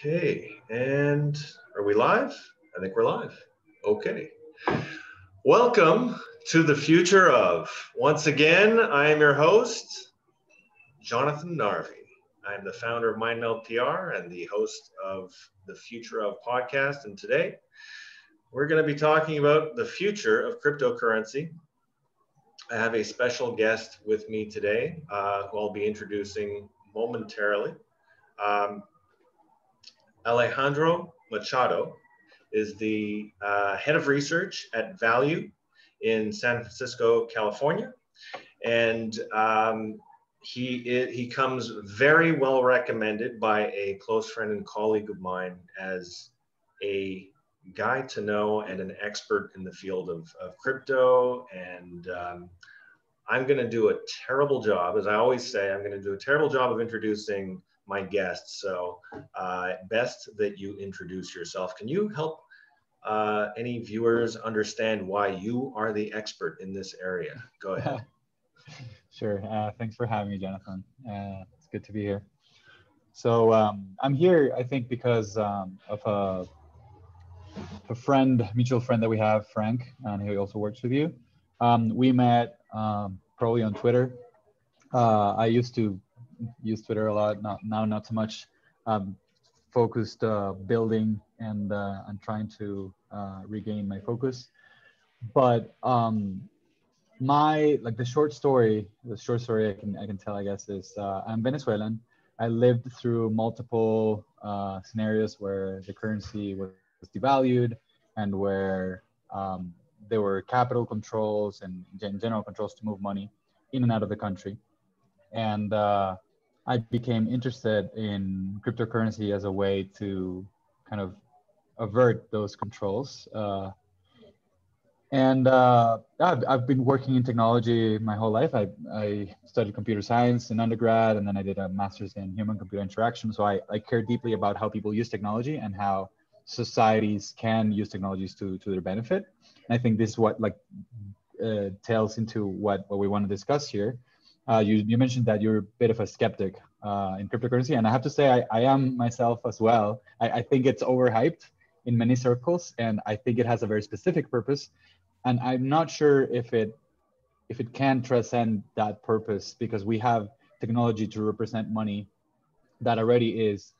Okay, and are we live? I think we're live. Okay. Welcome to the future of. Once again, I am your host, Jonathon Narvey. I am the founder of MindMeld PR and the host of the Future of podcast. And today, we're going to be talking about the future of cryptocurrency. I have a special guest with me today who I'll be introducing momentarily. Alejandro Machado is the head of research at Valiu in San Francisco, California. And he comes very well recommended by a close friend and colleague of mine as a guy to know and an expert in the field of crypto. And I'm going to do a terrible job, as I always say, I'm going to do a terrible job of introducing my guests. So best that you introduce yourself. Can you help any viewers understand why you are the expert in this area? Go ahead. Sure. Thanks for having me, Jonathan. It's good to be here. So I'm here, I think, because of a friend, mutual friend that we have, Frank, and he also works with you. We met probably on Twitter. I used to use Twitter a lot, not so much. Focused building and trying to regain my focus. But the short story I can tell, I guess, is I'm Venezuelan. I lived through multiple scenarios where the currency was devalued and where there were capital controls and general controls to move money in and out of the country. And I became interested in cryptocurrency as a way to kind of avert those controls. I've been working in technology my whole life. I studied computer science in undergrad, and then I did a master's in human-computer interaction. So I care deeply about how people use technology and how societies can use technologies to their benefit. And I think this is what tails into what we want to discuss here. You mentioned that you're a bit of a skeptic in cryptocurrency, and I have to say I am myself as well. I think it's overhyped in many circles, and I think it has a very specific purpose. And I'm not sure if it can transcend that purpose, because we have technology to represent money that already is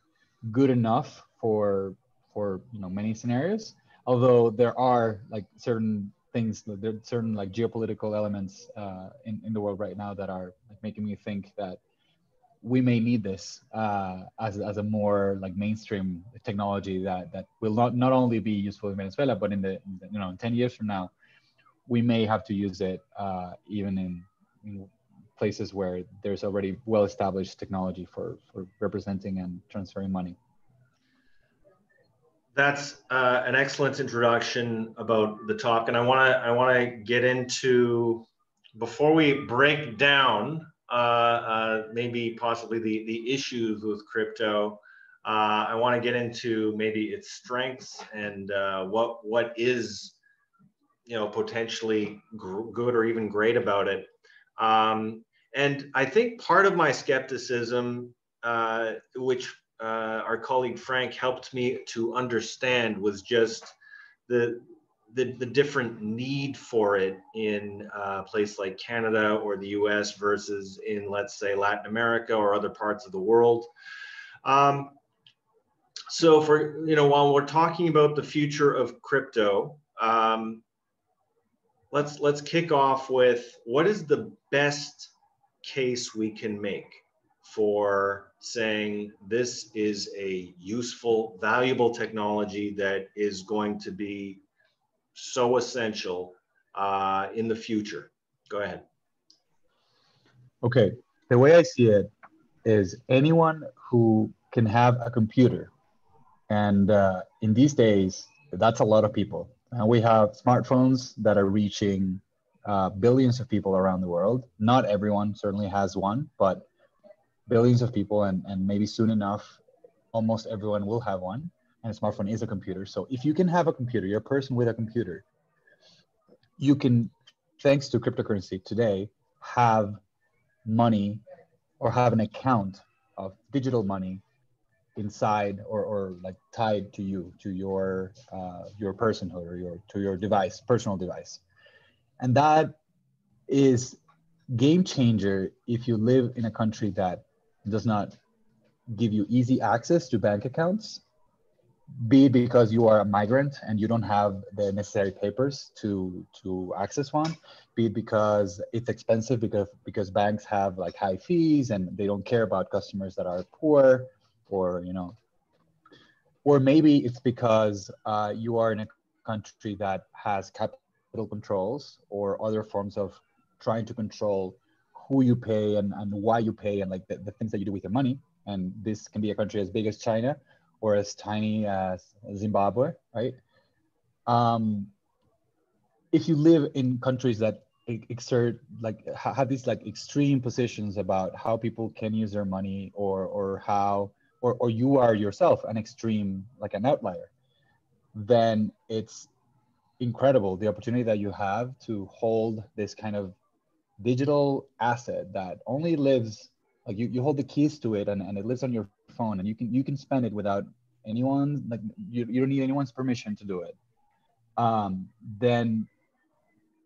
good enough for many scenarios. Although there are certain things, there are certain geopolitical elements in the world right now that are making me think that we may need this as a more mainstream technology that will not only be useful in Venezuela, but in 10 years from now, we may have to use it even in places where there's already well-established technology for representing and transferring money. That's an excellent introduction about the topic, and I want to get into, before we break down maybe possibly the issues with crypto. I want to get into maybe its strengths and what is potentially good or even great about it. And I think part of my skepticism, which our colleague Frank helped me to understand, was just the different need for it in a place like Canada or the US versus in, let's say, Latin America or other parts of the world. So while we're talking about the future of crypto, let's kick off with, what is the best case we can make for saying this is a useful, valuable technology that is going to be so essential in the future? Go ahead. Okay, the way I see it is anyone who can have a computer, and in these days, that's a lot of people. And we have smartphones that are reaching billions of people around the world. Not everyone certainly has one, but billions of people, and maybe soon enough, almost everyone will have one. And a smartphone is a computer. So if you can have a computer, you're a person with a computer, you can, thanks to cryptocurrency today, have money or have an account of digital money inside or like tied to you, to your personhood or your device, personal device. And that is game changer if you live in a country that does not give you easy access to bank accounts, be it because you are a migrant and you don't have the necessary papers to access one, be it because it's expensive because banks have like high fees and they don't care about customers that are poor, or or maybe it's because you are in a country that has capital controls or other forms of trying to control who you pay and why you pay, and like the things that you do with your money. And this can be a country as big as China or as tiny as Zimbabwe, right? If you live in countries that exert like have these like extreme positions about how people can use their money, or how or you are yourself an extreme, like an outlier, then it's incredible the opportunity that you have to hold this kind of digital asset that only lives, like you hold the keys to it, and it lives on your phone, and you can spend it without anyone, like you don't need anyone's permission to do it. Then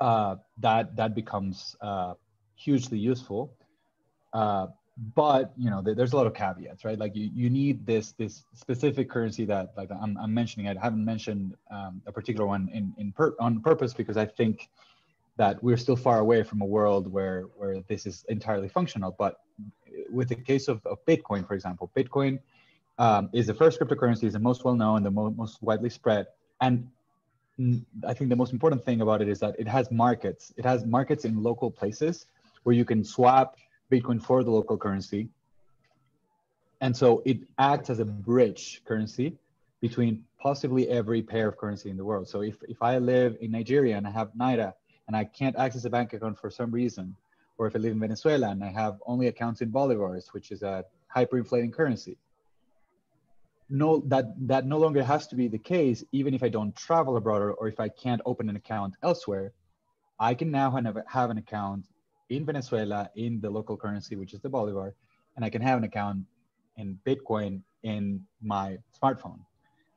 that becomes hugely useful. But there's a lot of caveats, right? Like you need this specific currency that, like I'm mentioning. I haven't mentioned a particular one on purpose, because I think that we're still far away from a world where this is entirely functional. But with the case of Bitcoin, for example, Bitcoin is the first cryptocurrency, is the most well-known, the most widely spread. And I think the most important thing about it is that it has markets. It has markets in local places where you can swap Bitcoin for the local currency. And so it acts as a bridge currency between possibly every pair of currency in the world. So if I live in Nigeria and I have Naira and I can't access a bank account for some reason, or if I live in Venezuela and I have only accounts in bolivars, which is a hyperinflating currency, that no longer has to be the case. Even if I don't travel abroad, or if I can't open an account elsewhere, I can now have an account in Venezuela in the local currency, which is the bolivar, and I can have an account in Bitcoin in my smartphone.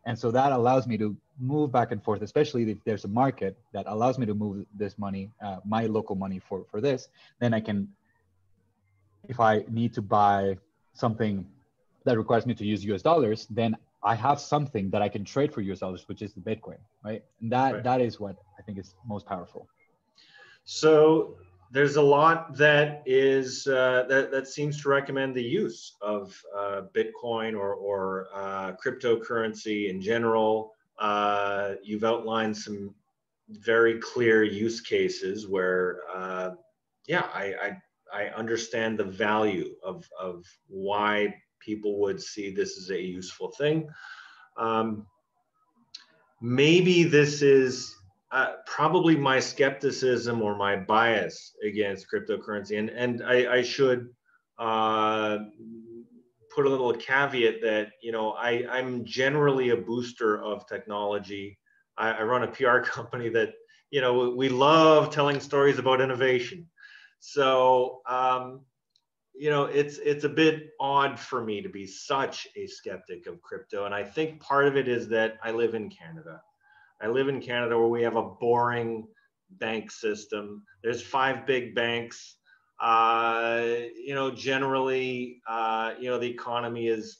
And so that allows me to move back and forth, especially if there's a market that allows me to move this money, my local money for this. Then I can, if I need to buy something that requires me to use US dollars, then I have something that I can trade for US dollars, which is the Bitcoin, right? And that is what I think is most powerful. So there's a lot that is that seems to recommend the use of Bitcoin or cryptocurrency in general. You've outlined some very clear use cases where, I understand the value of why people would see this as a useful thing. Maybe this is probably my skepticism or my bias against cryptocurrency. And I should put a little caveat that, I'm generally a booster of technology. I run a PR company that, we love telling stories about innovation. So, it's a bit odd for me to be such a skeptic of crypto. And I think part of it is that I live in Canada. I live in Canada where we have a boring bank system. There's 5 big banks. Generally, the economy is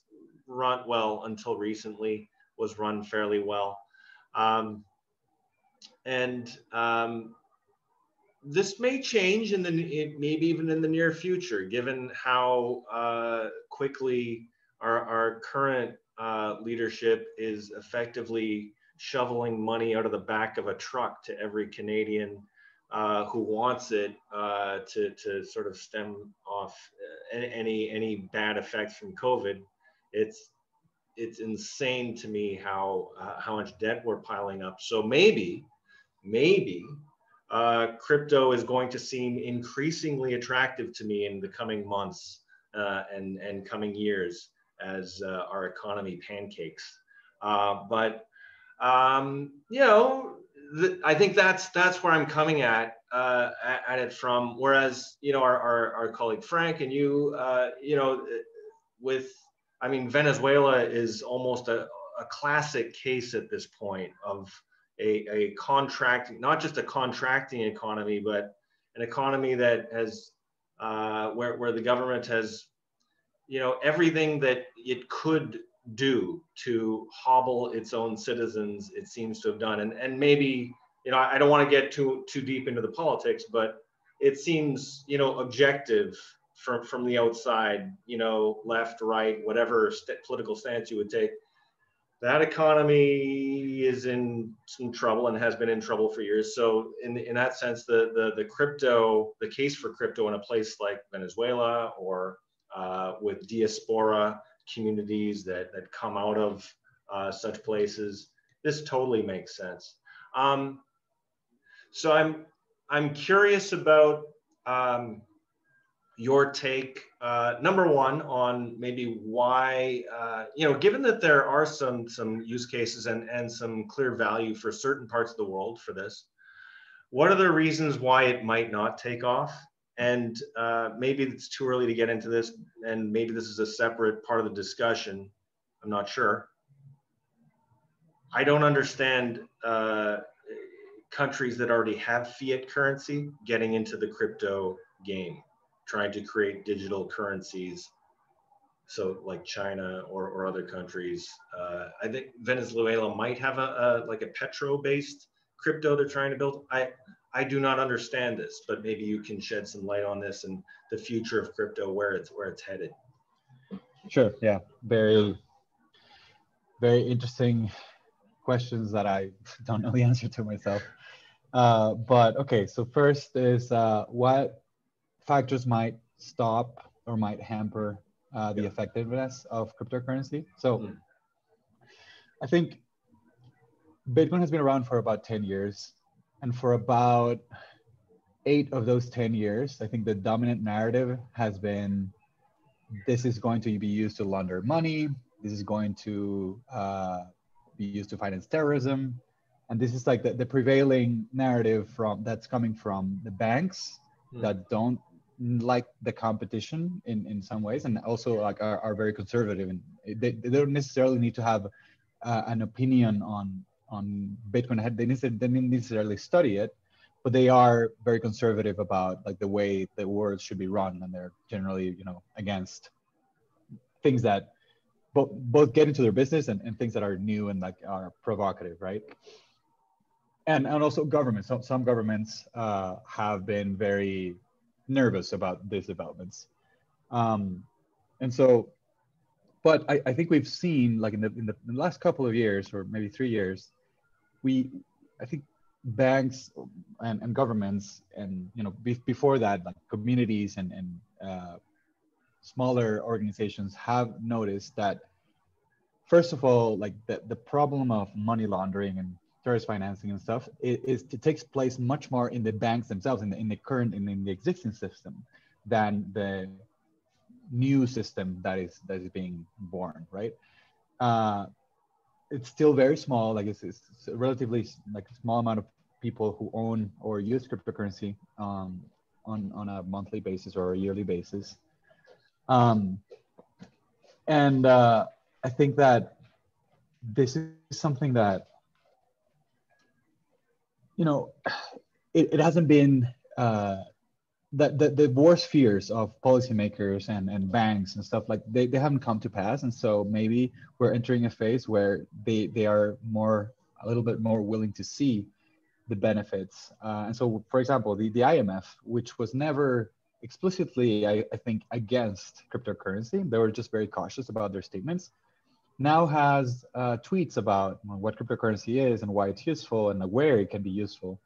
run well, until recently was run fairly well. This may change maybe even in the near future, given how quickly our current leadership is effectively shoveling money out of the back of a truck to every Canadian who wants it, to sort of stem off any bad effects from COVID. It's insane to me how much debt we're piling up. So maybe crypto is going to seem increasingly attractive to me in the coming months and coming years as our economy pancakes. I think that's where I'm coming at it from. Whereas, our colleague Frank and you, I mean, Venezuela is almost a classic case at this point of a contracting, not just a contracting economy, but an economy that has, where the government has, everything that it could do to hobble its own citizens, it seems to have done. And maybe, I don't want to get too deep into the politics, but it seems, objective from the outside, left, right, whatever political stance you would take, that economy is in some trouble and has been in trouble for years. So in that sense, the case for crypto in a place like Venezuela, or with diaspora communities that come out of such places, this totally makes sense. So I'm curious about your take, number one, on maybe why, given that there are some use cases and some clear value for certain parts of the world for this, what are the reasons why it might not take off? And maybe it's too early to get into this, and maybe this is a separate part of the discussion. I'm not sure. I don't understand countries that already have fiat currency getting into the crypto game, trying to create digital currencies. So like China or other countries. I think Venezuela might have a petro-based crypto they're trying to build. I do not understand this, but maybe you can shed some light on this and the future of crypto, where it's headed. Sure. Yeah. Very, very interesting questions that I don't know the answer to myself. But okay, so first is what factors might stop or might hamper the effectiveness of cryptocurrency. So I think Bitcoin has been around for about 10 years. And for about 8 of those 10 years, I think the dominant narrative has been, this is going to be used to launder money. This is going to be used to finance terrorism. And this is like the prevailing narrative that's coming from the banks that don't like the competition in some ways, and also like are very conservative, and they don't necessarily need to have an opinion on Bitcoin. They didn't necessarily study it, but they are very conservative about like the way the world should be run, and they're generally against things that both get into their business and things that are new and like are provocative, right? And also governments. Some governments have been very nervous about these developments, and so. But I think we've seen, like in the last couple of years, or maybe 3 years, I think banks and governments, and before that, like communities and smaller organizations have noticed that, first of all, like the problem of money laundering and terrorist financing and stuff, it takes place much more in the banks themselves, in the current and in the existing system, than the new system that is being born, right? It's still very small, like it's a relatively like a small amount of people who own or use cryptocurrency on a monthly basis or a yearly basis. And I think that this is something that, it hasn't been that the worst fears of policymakers and banks and stuff, like they haven't come to pass. And so maybe we're entering a phase where they are a little bit more willing to see the benefits. And so, for example, the IMF, which was never explicitly, I think, against cryptocurrency, they were just very cautious about their statements, now has tweets about what cryptocurrency is and why it's useful and where it can be useful.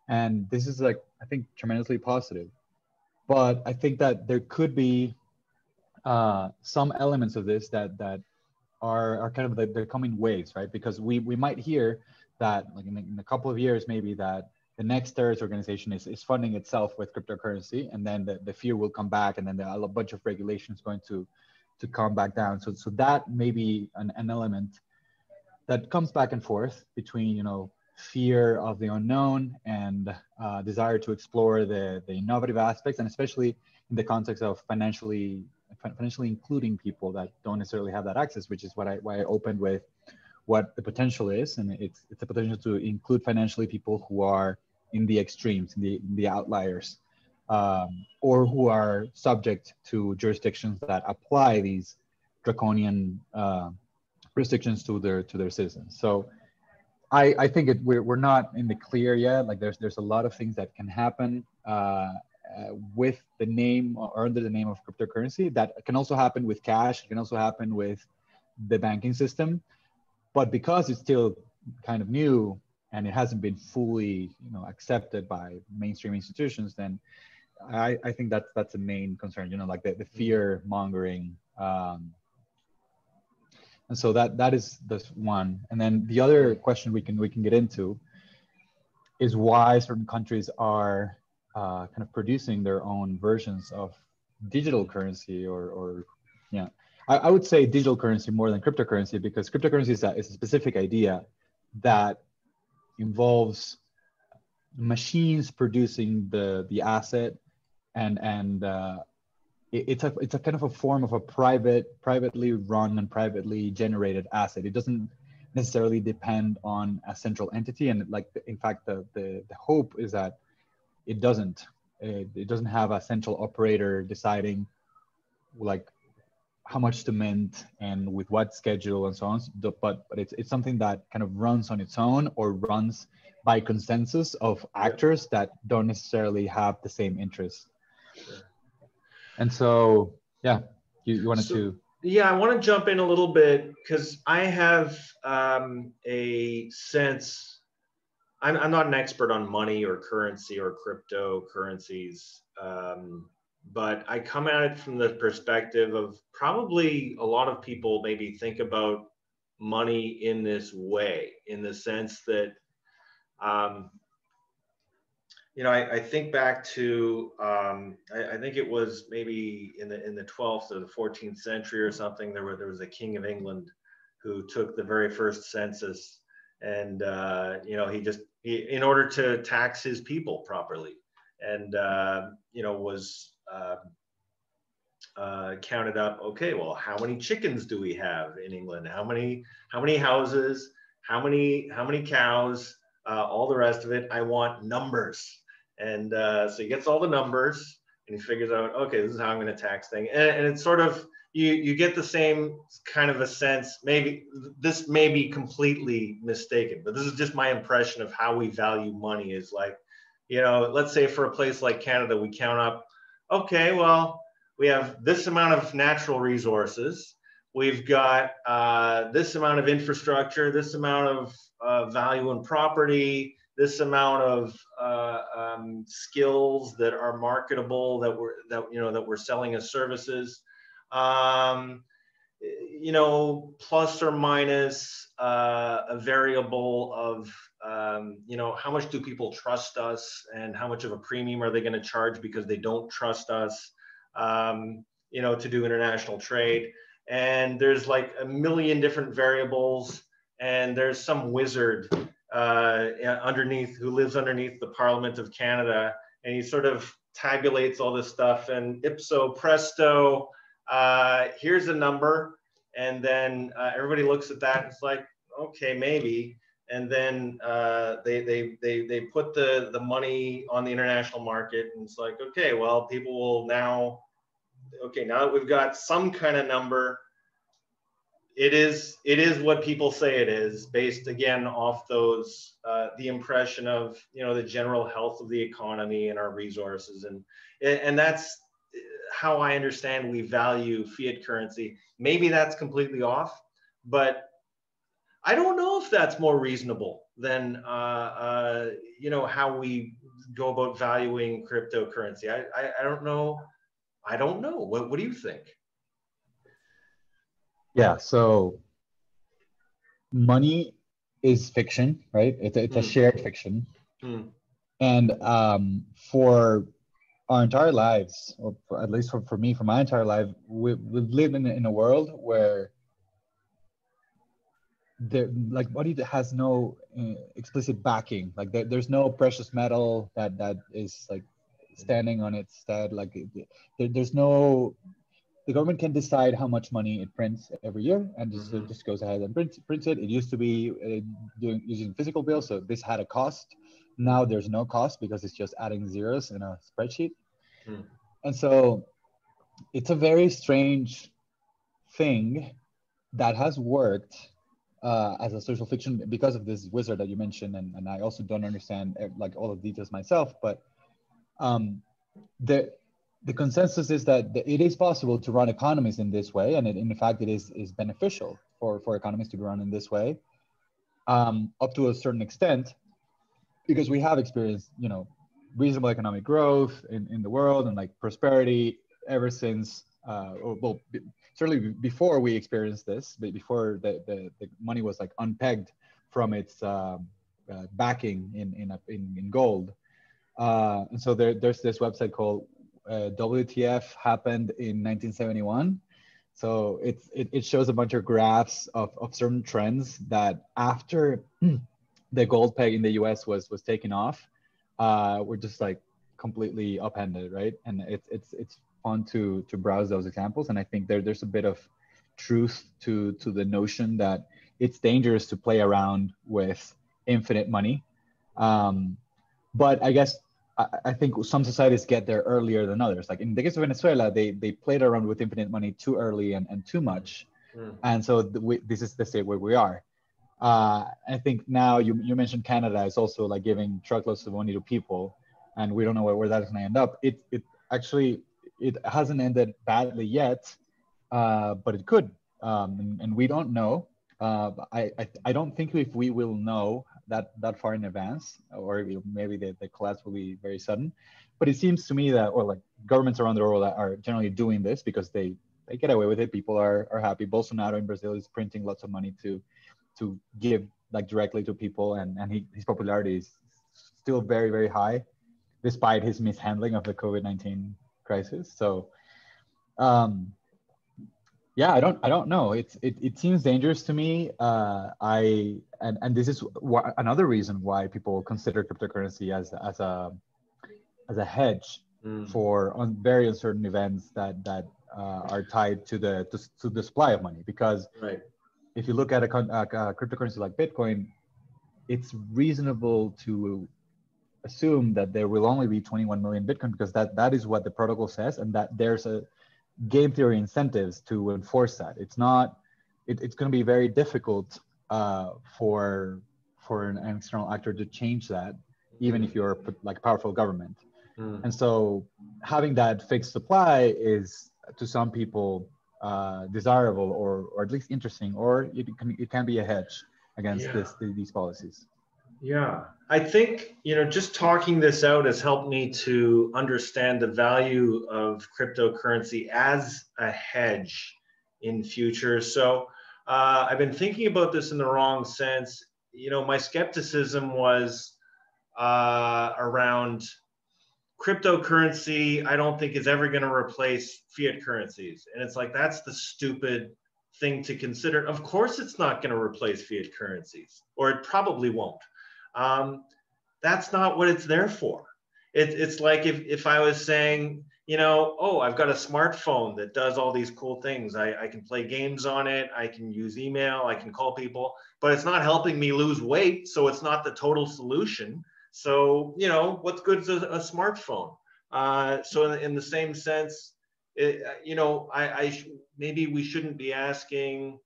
And this is, like, I think, tremendously positive. But I think that there could be some elements of this that are kind of they're coming waves, right? Because we might hear that, like in a couple of years, maybe that the next terrorist organization is funding itself with cryptocurrency, and then the fear will come back, and then there are a bunch of regulations going to calm back down. So that may be an element that comes back and forth between, fear of the unknown and desire to explore the innovative aspects, and especially in the context of financially financially including people that don't necessarily have that access, which is why I opened with what the potential is, and it's a potential to include financially people who are in the extremes, in the outliers, or who are subject to jurisdictions that apply these draconian restrictions to their citizens. So I think we're not in the clear yet. Like there's a lot of things that can happen with the name or under the name of cryptocurrency. That can also happen with cash. It can also happen with the banking system. But because it's still kind of new and it hasn't been fully, accepted by mainstream institutions, then I think that's the main concern. Like the fear mongering. And so that is this one. And then the other question we can get into is why certain countries are kind of producing their own versions of digital currency or I would say digital currency more than cryptocurrency, because cryptocurrency is a specific idea that involves machines producing the asset, and it's a kind of a form of a privately run and privately generated asset. It doesn't necessarily depend on a central entity, and in fact the hope is that it doesn't have a central operator deciding like how much to mint and with what schedule and so on. But it's something that kind of runs on its own or runs by consensus of actors that don't necessarily have the same interests. Sure. And so, you wanted to. Yeah, I want to jump in a little bit because I have a sense. I'm not an expert on money or currency or cryptocurrencies. But I come at it from the perspective of probably a lot of people maybe think about money in this way, in the sense that, I think back to, I think it was maybe in the 12th or the 14th century or something, there was a king of England who took the very first census, and, he in order to tax his people properly, and, was counted up. Okay, well, how many chickens do we have in England? How many houses? How many cows? All the rest of it. I want numbers, and so he gets all the numbers, and he figures out, okay, this is how I'm going to tax things, and it's sort of you get the same kind of a sense. Maybe this may be completely mistaken, but this is just my impression of how we value money. Is like, let's say for a place like Canada, we count up, okay, well, we have this amount of natural resources. We've got this amount of infrastructure, this amount of value in property, this amount of skills that are marketable that we're selling as services. Plus or minus a variable of, how much do people trust us, and how much of a premium are they going to charge because they don't trust us, to do international trade. And there's like a million different variables, and there's some wizard underneath who lives underneath the Parliament of Canada, and he sort of tabulates all this stuff, and ipso presto, here's a number, and then everybody looks at that and it's like, okay, maybe, and then they put the money on the international market, and it's like, okay, well, people will now that we've got some kind of number, it is what people say it is, based again off those the impression of the general health of the economy and our resources, and that's how I understand we value fiat currency. Maybe that's completely off, but I don't know if that's more reasonable than how we go about valuing cryptocurrency. I don't know. I don't know. What do you think? Yeah, so money is fiction, right? It's a shared fiction. And for our entire lives, or at least for me, for my entire life, we've lived in a world where money has no explicit backing. Like there's no precious metal that is like standing on its stead. Like there's no the government can decide how much money it prints every year, and Mm-hmm. just goes ahead and prints it. It used to be using physical bills, so this had a cost. Now there's no cost because it's just adding zeros in a spreadsheet. Mm. And so it's a very strange thing that has worked as a social fiction because of this wizard that you mentioned, and I also don't understand like all the details myself, but um, the consensus is that it is possible to run economies in this way, and in fact it is beneficial for economies to be run in this way, up to a certain extent, because we have experienced, you know, reasonable economic growth in the world and like prosperity ever since, certainly before we experienced this, before the money was like unpegged from its backing in gold. And so there's this website called WTF happened in 1971. So it shows a bunch of graphs of certain trends that after the gold peg in the US was taken off, we're just like completely upended, right? And it's fun to browse those examples. And I think there's a bit of truth to the notion that it's dangerous to play around with infinite money. But I guess I think some societies get there earlier than others. Like in the case of Venezuela, they played around with infinite money too early and too much. Mm. And so this is the state where we are. I think now you mentioned Canada is also like giving truckloads of money to people, and we don't know where that's going to end up. It actually it hasn't ended badly yet, but it could, and we don't know. I don't think if we will know that far in advance, or maybe the collapse will be very sudden. But it seems to me that, or like governments around the world are generally doing this because they get away with it. People are happy. Bolsonaro in Brazil is printing lots of money to give like directly to people, and his popularity is still very, very high despite his mishandling of the COVID-19 crisis. So yeah, I don't know. It seems dangerous to me. And this is another reason why people consider cryptocurrency as a hedge for very uncertain events that are tied to the supply of money. Because Right. if you look at a cryptocurrency like Bitcoin, it's reasonable to assume that there will only be 21 million Bitcoin because that is what the protocol says, and that there's a game theory incentives to enforce that. It's not. It's going to be very difficult for an external actor to change that, even if you're like a powerful government. And so having that fixed supply is to some people desirable or at least interesting, or it can be a hedge against Yeah. these policies. Yeah. I think, just talking this out has helped me to understand the value of cryptocurrency as a hedge in future. So I've been thinking about this in the wrong sense. My skepticism was around cryptocurrency. I don't think is ever going to replace fiat currencies. And it's like, that's the stupid thing to consider. Of course, it's not going to replace fiat currencies, or it probably won't. That's not what it's there for. It's like if I was saying, I've got a smartphone that does all these cool things. I can play games on it. I can use email. I can call people, but it's not helping me lose weight. So it's not the total solution. So, what's good is a smartphone. So in the same sense, maybe we shouldn't be asking,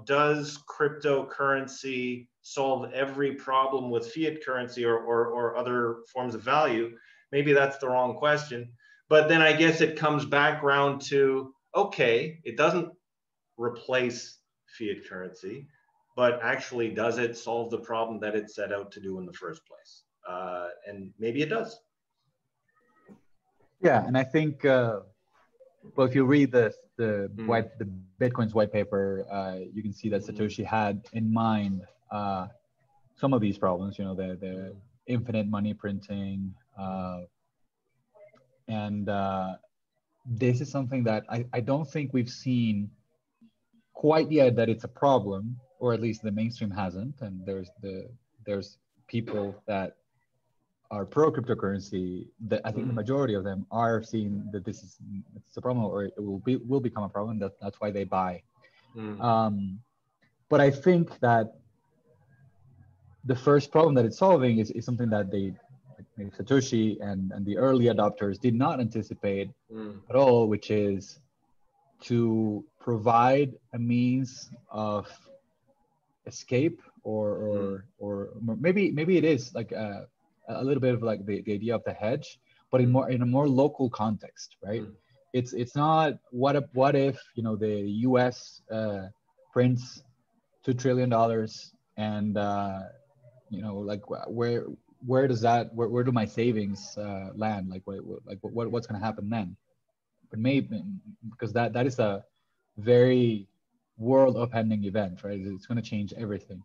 does cryptocurrency solve every problem with fiat currency or other forms of value? Maybe that's the wrong question. But then I guess it comes back around to, okay, it doesn't replace fiat currency, but actually does it solve the problem that it set out to do in the first place? And maybe it does. Yeah, and I think, well, if you read the Bitcoin's white paper, you can see that Satoshi had in mind some of these problems. The infinite money printing, and this is something that I don't think we've seen quite yet that it's a problem, or at least the mainstream hasn't. And there's people that are pro cryptocurrency, that I think the majority of them are seeing that it's a problem, or it will become a problem. That's why they buy. But I think that the first problem that it's solving is something that they, like maybe Satoshi and the early adopters did not anticipate at all, which is to provide a means of escape, or maybe it is like a little bit of like the idea of the hedge, but in a more local context, right? It's not what if the US prints $2 trillion, and like where does that where do my savings land? Like what's going to happen then? But maybe because that is a very world upending event, right? It's going to change everything.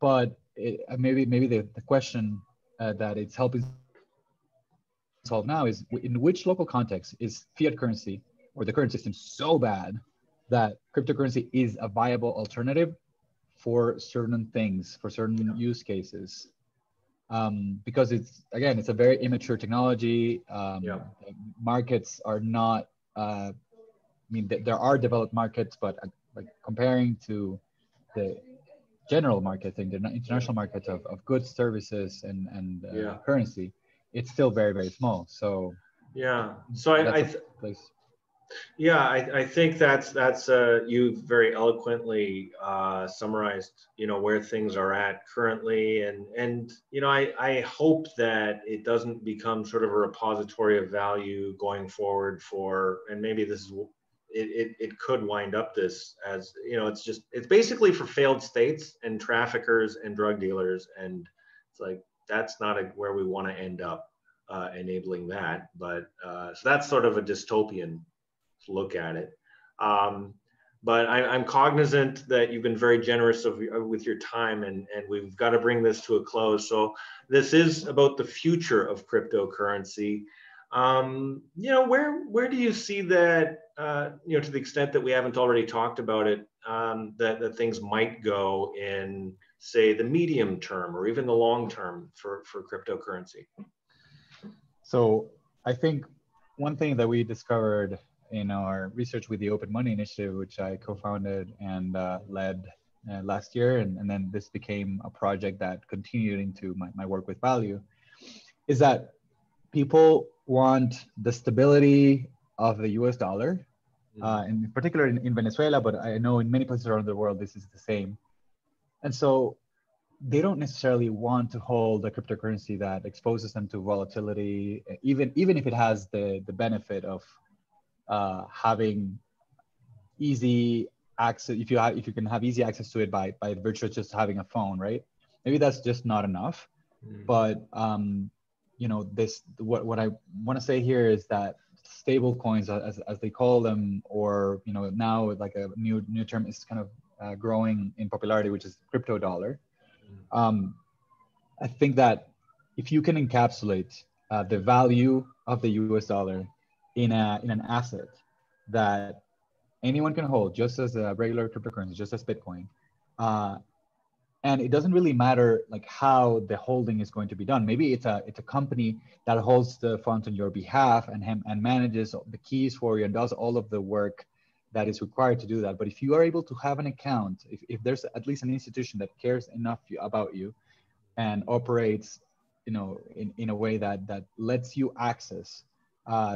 But maybe the question that it's helping solve now is, in which local context is fiat currency or the current system so bad that cryptocurrency is a viable alternative for certain things, for certain use cases? Because it's a very immature technology. Markets are not, I mean, there are developed markets, but like comparing to the general market thing, the international markets of goods, services, and currency, it's still very, very small. So I think that's you very eloquently summarized where things are at currently, and I hope that it doesn't become sort of a repository of value going forward and maybe this is it could wind up this as it's basically for failed states and traffickers and drug dealers, and it's like that's not where we want to end up enabling that. But so that's sort of a dystopian look at it. But I'm cognizant that you've been very generous with your time, and we've got to bring this to a close. So this is about the future of cryptocurrency. Where do you see that, to the extent that we haven't already talked about it, that things might go in, say, the medium term or even the long term for cryptocurrency? So I think one thing that we discovered in our research with the Open Money Initiative, which I co-founded and led last year, and then this became a project that continued into my work with Valiu, is that people want the stability of the US dollar, and in particular in Venezuela, but I know in many places around the world, this is the same. And so they don't necessarily want to hold a cryptocurrency that exposes them to volatility, even if it has the benefit of having easy access. If you can have easy access to it by virtue of just having a phone, right? Maybe that's just not enough. But what I want to say here is that stable coins, as they call them, or now like a new term is kind of growing in popularity, which is crypto dollar. I think that if you can encapsulate the value of the US dollar in an asset that anyone can hold, just as a regular cryptocurrency, just as Bitcoin, and it doesn't really matter like how the holding is going to be done. Maybe it's a company that holds the funds on your behalf and manages the keys for you and does all of the work that is required to do that. But if you are able to have an account, if there's at least an institution that cares enough about you and operates, in a way that lets you access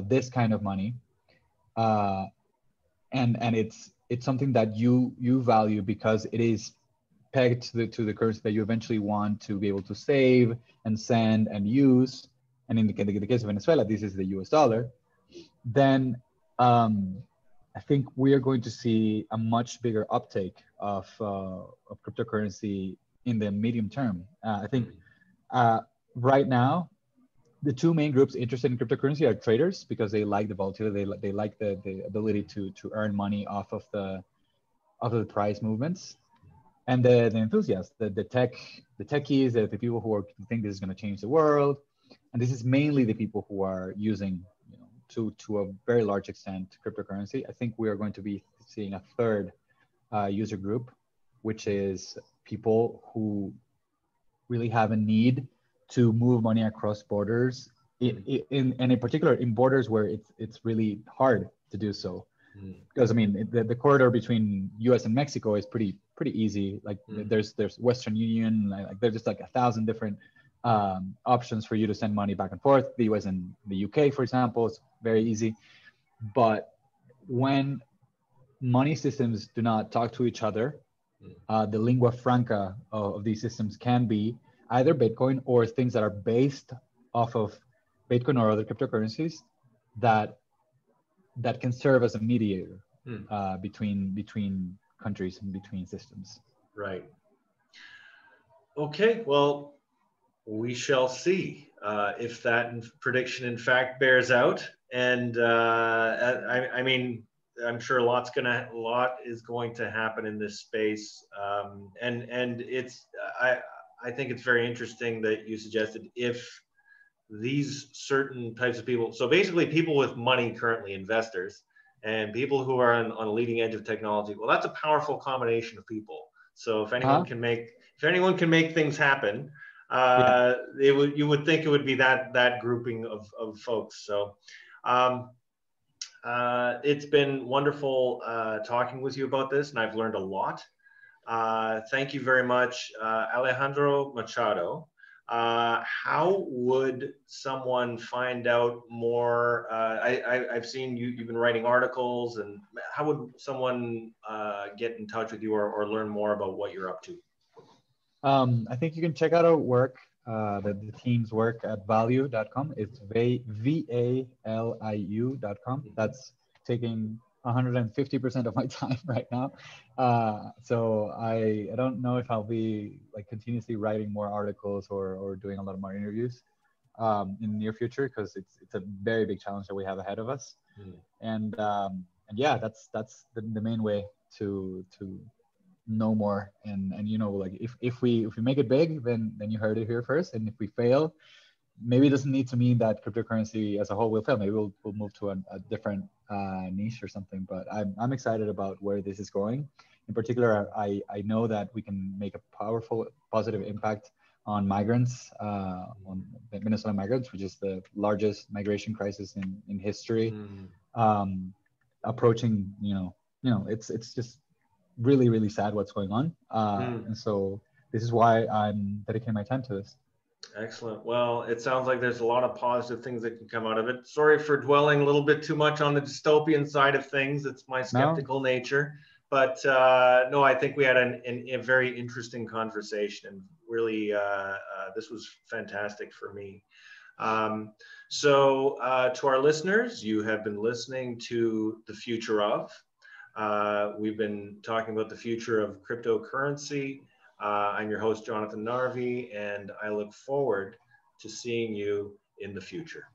this kind of money, and it's something that you value because it is pegged to the currency that you eventually want to be able to save and send and use, and in the case of Venezuela, this is the US dollar, then I think we are going to see a much bigger uptake of cryptocurrency in the medium term. I think right now, the two main groups interested in cryptocurrency are traders, because they like the volatility, they like the ability to earn money off of the price movements, and the enthusiasts, the techies, the people who think this is going to change the world, and this is mainly the people who are using, to a very large extent, cryptocurrency. I think we are going to be seeing a third user group, which is people who really have a need to move money across borders, and in particular in borders where it's really hard to do so. Because I mean, the corridor between U.S. and Mexico is pretty easy. Like there's Western Union, like there's just like 1,000 different options for you to send money back and forth. The U.S. and the U.K., for example, it's very easy. But when money systems do not talk to each other, the lingua franca of these systems can be either Bitcoin or things that are based off of Bitcoin or other cryptocurrencies that can serve as a mediator between countries and between systems. Right. Okay. Well, we shall see if that prediction in fact bears out. And I mean, I'm sure a lot is going to happen in this space. And it's I think it's very interesting that you suggested if these certain types of people, so basically people with money currently, investors, and people who are on a leading edge of technology, well, that's a powerful combination of people. So if anyone can make things happen, you would think it would be that grouping of folks. So it's been wonderful talking with you about this, and I've learned a lot. Thank you very much, Alejandro Machado. How would someone find out more? I've seen you've been writing articles, and how would someone get in touch with you or learn more about what you're up to? I think you can check out our work, the team's work at Valiu.com. It's VALIU.com. That's taking 150% of my time right now. So I don't know if I'll be like continuously writing more articles or doing a lot of more interviews in the near future, because it's a very big challenge that we have ahead of us. And yeah, that's the main way to know more. And you know, like if we make it big, then you heard it here first. And if we fail, maybe it doesn't need to mean that cryptocurrency as a whole will fail. Maybe we'll move to a different niche or something. But I'm excited about where this is going. In particular, I know that we can make a powerful positive impact on migrants, on Venezuelan migrants, which is the largest migration crisis in history. Approaching, you know, it's just really, really sad what's going on. And so this is why I'm dedicating my time to this. Excellent. Well, it sounds like there's a lot of positive things that can come out of it. Sorry for dwelling a little bit too much on the dystopian side of things. It's my skeptical nature. But no, I think we had a very interesting conversation, and really this was fantastic for me. So to our listeners, you have been listening to The Future Of. We've been talking about the future of cryptocurrency. I'm your host, Jonathon Narvey, and I look forward to seeing you in the future.